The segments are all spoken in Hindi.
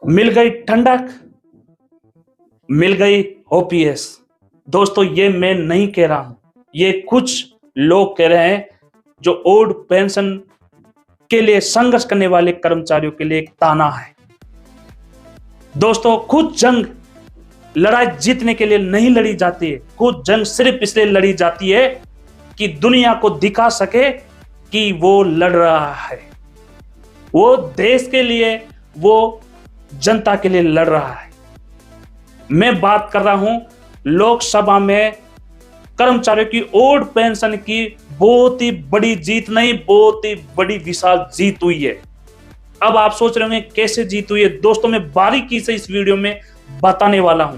मिल गई ठंडक, मिल गई ओपीएस। दोस्तों, ये मैं नहीं कह रहा हूं, ये कुछ लोग कह रहे हैं जो ओल्ड पेंशन के लिए संघर्ष करने वाले कर्मचारियों के लिए एक ताना है। दोस्तों, खुद जंग लड़ाई जीतने के लिए नहीं लड़ी जाती है, खुद जंग सिर्फ इसलिए लड़ी जाती है कि दुनिया को दिखा सके कि वो लड़ रहा है, वो देश के लिए, वो जनता के लिए लड़ रहा है। मैं बात कर रहा हूं लोकसभा में कर्मचारियों की ओल्ड पेंशन की बहुत ही बड़ी जीत नहीं, बहुत ही बड़ी विशाल जीत हुई है। अब आप सोच रहे होंगे कैसे जीत हुई है। दोस्तों, मैं बारीकी से इस वीडियो में बताने वाला हूं।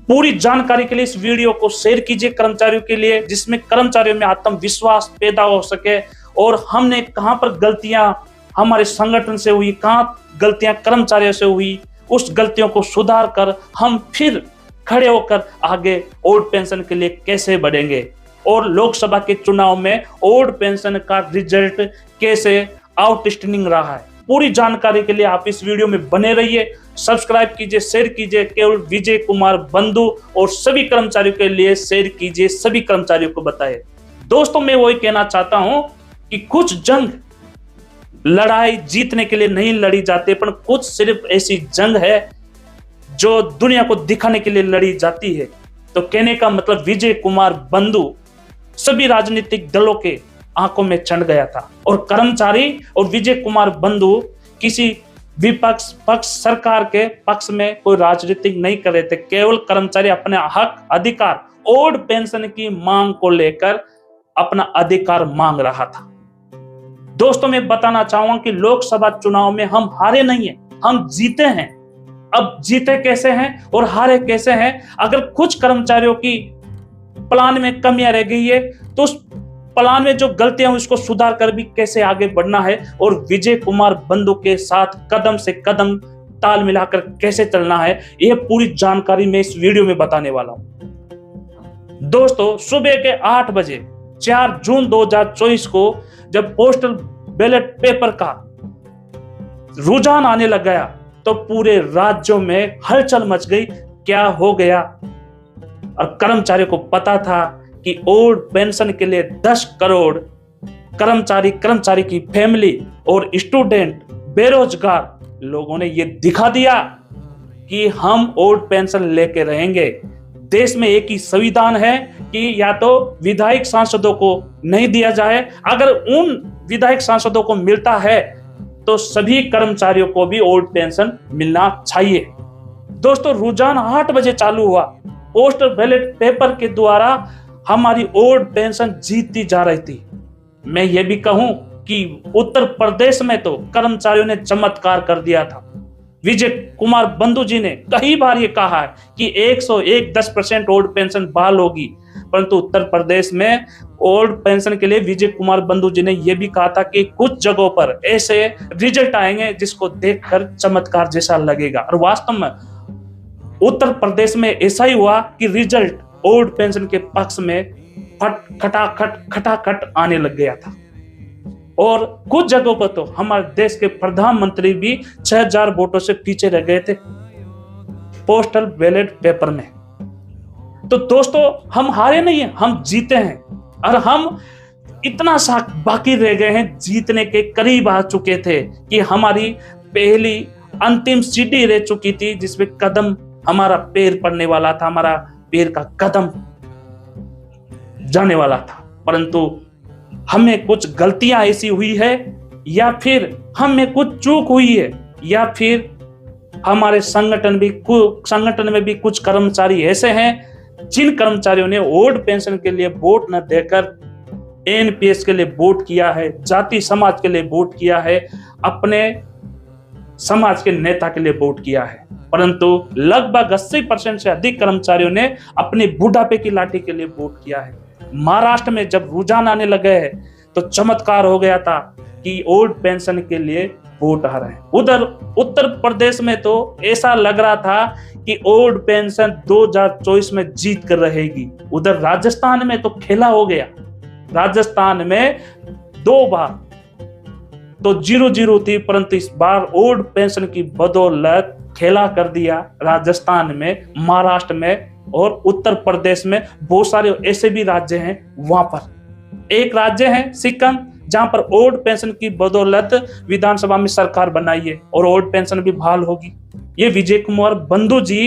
पूरी जानकारी के लिए इस वीडियो को शेयर कीजिए कर्मचारियों के लिए, जिसमें कर्मचारियों में आत्मविश्वास पैदा हो सके और हमने कहां पर गलतियां हमारे संगठन से हुई, कहां गलतियां कर्मचारियों से हुई, उस गलतियों को सुधार कर हम फिर खड़े होकर आगे ओल्ड पेंशन के लिए कैसे बढ़ेंगे और लोकसभा के चुनाव में ओल्ड पेंशन का रिजल्ट कैसे आउटस्टैंडिंग रहा है। पूरी जानकारी के लिए आप इस वीडियो में बने रहिए, सब्सक्राइब कीजिए, शेयर कीजिए। केवल विजय कुमार बंधु और सभी कर्मचारियों के लिए शेयर कीजिए, सभी कर्मचारियों को बताएं। दोस्तों, मैं वही कहना चाहता हूं कि कुछ जंग लड़ाई जीतने के लिए नहीं लड़ी जाती, पर कुछ सिर्फ ऐसी जंग है जो दुनिया को दिखाने के लिए लड़ी जाती है। तो कहने का मतलब विजय कुमार बंधु सभी राजनीतिक दलों के आंखों में चढ़ गया था और कर्मचारी और विजय कुमार बंधु किसी विपक्ष पक्ष सरकार के पक्ष में कोई राजनीतिक नहीं कर रहे थे। केवल कर्मचारी अपने हक अधिकार ओल्ड पेंशन की मांग को लेकर अपना अधिकार मांग रहा था। दोस्तों, मैं बताना चाहूंगा कि लोकसभा चुनाव में हम हारे नहीं हैं, हम जीते हैं। अब जीते कैसे हैं और हारे कैसे हैं? अगर कुछ कर्मचारियों की प्लान में कमियां रह गई है तो उस प्लान में जो गलतियां हैं उसको सुधार कर भी कैसे आगे बढ़ना है और विजय कुमार बंधु के साथ कदम से कदम ताल मिलाकर कैसे चलना है, यह पूरी जानकारी मैं इस वीडियो में बताने वाला हूं। दोस्तों, सुबह के 8 बजे 4 जून 2024 को जब पोस्टल बैलेट पेपर का रुझान आने लग गया तो पूरे राज्यों में हलचल मच गई। क्या हो गया? और कर्मचारियों को पता था कि ओल्ड पेंशन के लिए 10 करोड़ कर्मचारी की फैमिली और स्टूडेंट, बेरोजगार लोगों ने यह दिखा दिया कि हम ओल्ड पेंशन लेके रहेंगे। देश में एक ही संविधान है कि या तो विधायक सांसदों को नहीं दिया जाए, अगर उन विधायक सांसदों को मिलता है तो सभी कर्मचारियों को भी ओल्ड पेंशन मिलना चाहिए। दोस्तों, रुझान 8 बजे चालू हुआ। पोस्टल बैलेट पेपर के द्वारा हमारी ओल्ड पेंशन जीतती जा रही थी। मैं ये भी कहूं कि उत्तर प्रदेश में तो कर्मचारियों ने चमत्कार कर दिया था। विजय कुमार बंधु जी ने कई बार ये कहा है कि 110% ओल्ड पेंशन बहाल होगी, परंतु उत्तर प्रदेश में ओल्ड पेंशन के लिए विजय कुमार बंधु जी ने यह भी कहा था कि कुछ जगहों पर ऐसे रिजल्ट आएंगे जिसको देखकर चमत्कार जैसा लगेगा। और वास्तव में उत्तर प्रदेश में ऐसा ही हुआ कि रिजल्ट ओल्ड पेंशन के पक्ष में खटाखट आने लग गया था और कुछ जगहों पर तो हमारे देश के प्रधानमंत्री भी 6000 वोटों से पीछे रह गए थे पोस्टल बैलेट पेपर में। तो दोस्तों, हम हारे नहीं हैं, हम जीते हैं और हम इतना सा बाकी रह गए हैं, जीतने के करीब आ चुके थे कि हमारी पहली अंतिम सीढ़ी रह चुकी थी जिसमें कदम हमारा पैर पड़ने वाला था, हमारा पैर का कदम जाने वाला था। परंतु हमें कुछ गलतियां ऐसी हुई है या फिर हमें कुछ चूक हुई है या फिर हमारे संगठन में भी कुछ कर्मचारी ऐसे हैं जिन कर्मचारियों ने ओल्ड पेंशन के लिए वोट न देकर एनपीएस के लिए वोट किया है, जाति समाज के लिए वोट किया है, अपने समाज के नेता के लिए वोट किया है, परंतु लगभग 80% से अधिक कर्मचारियों ने अपने बुढ़ापे की लाठी के लिए वोट किया है। महाराष्ट्र में जब रुझान आने लगे हैं तो चमत्कार हो गया था कि ओल्ड पेंशन के लिए वोट आ रहे हैं। उधर उत्तर प्रदेश में तो ऐसा लग रहा था कि ओल्ड पेंशन 2024 में जीत कर रहेगी। उधर राजस्थान में तो खेला हो गया। राजस्थान में 2 बार तो 0-0 थी, परंतु इस बार ओल्ड पेंशन की बदौलत खेला कर दिया राजस्थान में, महाराष्ट्र में और उत्तर प्रदेश में। बहुत सारे ऐसे भी राज्य हैं, वहां पर एक राज्य है सिक्किम, जहां पर ओल्ड पेंशन की बदौलत विधानसभा में सरकार बनाई है और ओल्ड पेंशन भी बहाल होगी। ये विजय कुमार बंधु जी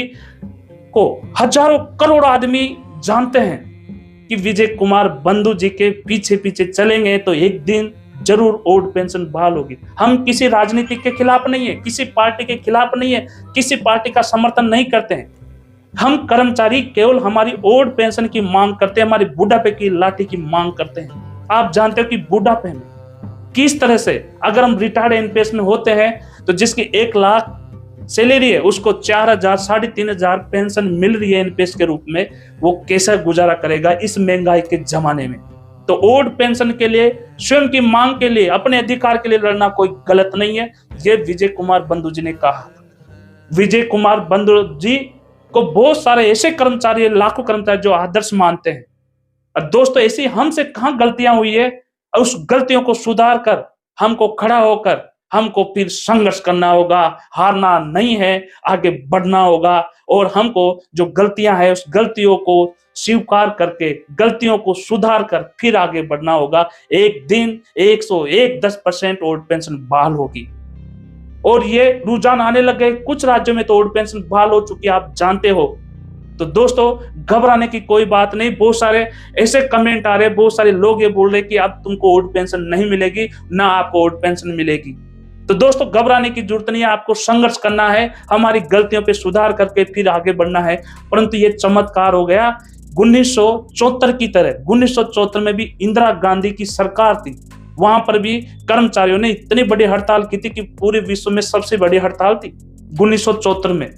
को हजारों करोड़ आदमी जानते हैं कि विजय कुमार बंधु जी के पीछे पीछे चलेंगे तो एक दिन जरूर ओल्ड पेंशन बहाल होगी। हम किसी राजनीति के खिलाफ नहीं है, किसी पार्टी के खिलाफ नहीं है, किसी पार्टी का समर्थन नहीं करते हैं। हम कर्मचारी केवल हमारी ओल्ड पेंशन की मांग करते हैं, हमारी बुढ़ापे की लाठी की मांग करते हैं। आप जानते हो कि बुढ़ापे में किस तरह से अगर हम रिटायर्ड एनपीएस में होते हैं तो जिसकी 1 लाख सैलरी है उसको 4,000 3,500 पेंशन मिल रही है एनपीएस के रूप में, वो कैसा गुजारा करेगा इस महंगाई के जमाने में। तो ओल्ड पेंशन के लिए, स्वयं की मांग के लिए, अपने अधिकार के लिए लड़ना कोई गलत नहीं है, ये विजय कुमार बंधु जी ने कहा। विजय कुमार बंधु जी को बहुत सारे ऐसे कर्मचारी, लाखों कर्मचारी जो आदर्श मानते हैं। और दोस्तों ऐसी हमसे कहां गलतियां हुई है, उस गलतियों को सुधार कर हमको खड़ा होकर हमको फिर संघर्ष करना होगा, हारना नहीं है, आगे बढ़ना होगा और हमको जो गलतियां हैं उस गलतियों को स्वीकार करके, गलतियों को सुधार कर फिर आगे बढ़ना होगा। एक दिन 110% ओल्ड पेंशन बहाल होगी और ये रुझान आने लगे। कुछ राज्यों में तो ओल्ड पेंशन बहाल हो चुकी है, आप जानते हो। तो दोस्तों घबराने की कोई बात नहीं। बहुत सारे ऐसे कमेंट आ रहे, बहुत सारे लोग ये बोल रहे कि अब तुमको ओल्ड पेंशन नहीं मिलेगी, ना आपको ओल्ड पेंशन मिलेगी। तो दोस्तों घबराने की जरूरत नहीं है, आपको संघर्ष करना है, हमारी गलतियों पे सुधार करके फिर आगे बढ़ना है। परंतु ये चमत्कार हो गया 1974 की तरह। 1974 में भी इंदिरा गांधी की सरकार थी, वहां पर भी कर्मचारियों ने इतनी बड़ी हड़ताल की थी कि पूरे विश्व में सबसे बड़ी हड़ताल थी 1974 में।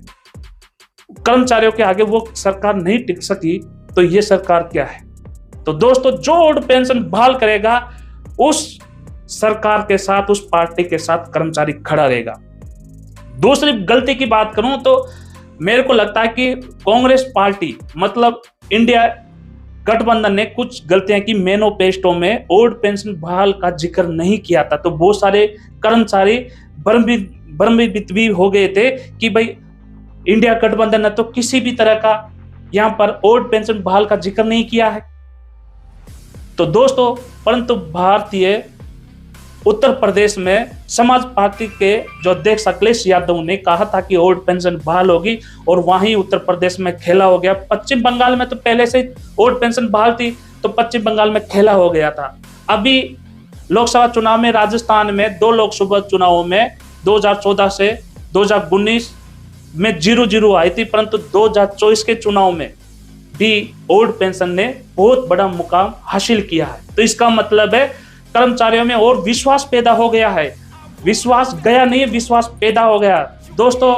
कर्मचारियों के आगे वो सरकार नहीं टिक सकी, तो ये सरकार क्या है। तो दोस्तों जो ओल्ड पेंशन बहाल करेगा उस सरकार के साथ, उस पार्टी के साथ कर्मचारी खड़ा रहेगा। दूसरी गलती की बात करूं तो मेरे को लगता है कि कांग्रेस पार्टी मतलब इंडिया गठबंधन ने कुछ गलतियां की। मैनिफेस्टो में ओल्ड पेंशन बहाल का जिक्र नहीं किया था, तो बहुत सारे कर्मचारी भ्रमित भी हो गए थे कि भाई इंडिया गठबंधन ने तो किसी भी तरह का यहां पर ओल्ड पेंशन बहाल का जिक्र नहीं किया है। तो दोस्तों परंतु भारतीय उत्तर प्रदेश में समाज पार्टी के जो अध्यक्ष अखिलेश यादव ने कहा था कि ओल्ड पेंशन बहाल होगी और वहीं उत्तर प्रदेश में खेला हो गया। पश्चिम बंगाल में तो पहले से ओल्ड पेंशन बहाल थी, तो पश्चिम बंगाल में खेला हो गया था। अभी लोकसभा चुनाव में राजस्थान में 2 लोकसभा चुनावों में 2014 से 2019 में 0-0 आई थी, परंतु 2024 के चुनाव में भी ओल्ड पेंशन ने बहुत बड़ा मुकाम हासिल किया है। तो इसका मतलब है कर्मचारियों में और विश्वास पैदा हो गया है। विश्वास गया नहीं, विश्वास पैदा हो गया। दोस्तों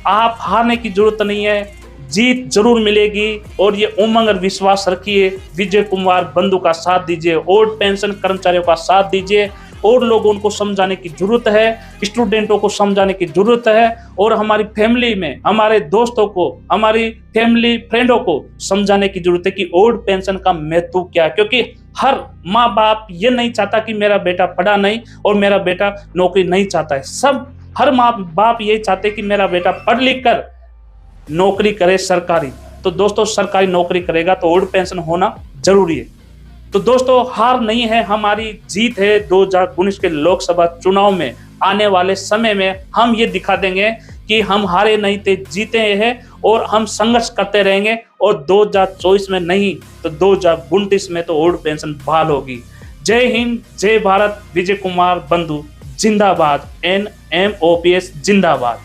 आप हारने की जरूरत नहीं है, जीत जरूर मिलेगी और ये उमंग और विश्वास रखिए। विजय कुमार बंधु का साथ दीजिए, ओल्ड पेंशन कर्मचारियों का साथ दीजिए। और लोगों को समझाने की जरूरत है, स्टूडेंटों को समझाने की जरूरत है और हमारी फैमिली में हमारे दोस्तों को, हमारी फैमिली फ्रेंडों को समझाने की जरूरत है कि ओल्ड पेंशन का महत्व क्या है। क्योंकि हर माँ बाप ये नहीं चाहता कि मेरा बेटा पढ़ा नहीं और मेरा बेटा नौकरी नहीं चाहता है। हर माँ बाप ये चाहते कि मेरा बेटा पढ़ लिख कर नौकरी करे सरकारी। तो दोस्तों सरकारी नौकरी करेगा तो ओल्ड पेंशन होना जरूरी है। तो दोस्तों हार नहीं है, हमारी जीत है। 2019 के लोकसभा चुनाव में आने वाले समय में हम ये दिखा देंगे कि हम हारे नहीं थे, जीते हैं और हम संघर्ष करते रहेंगे। और 2024 में नहीं तो 2029 में तो ओल्ड पेंशन बहाल होगी। जय हिंद, जय भारत। विजय कुमार बंधु जिंदाबाद, NMOPS जिंदाबाद।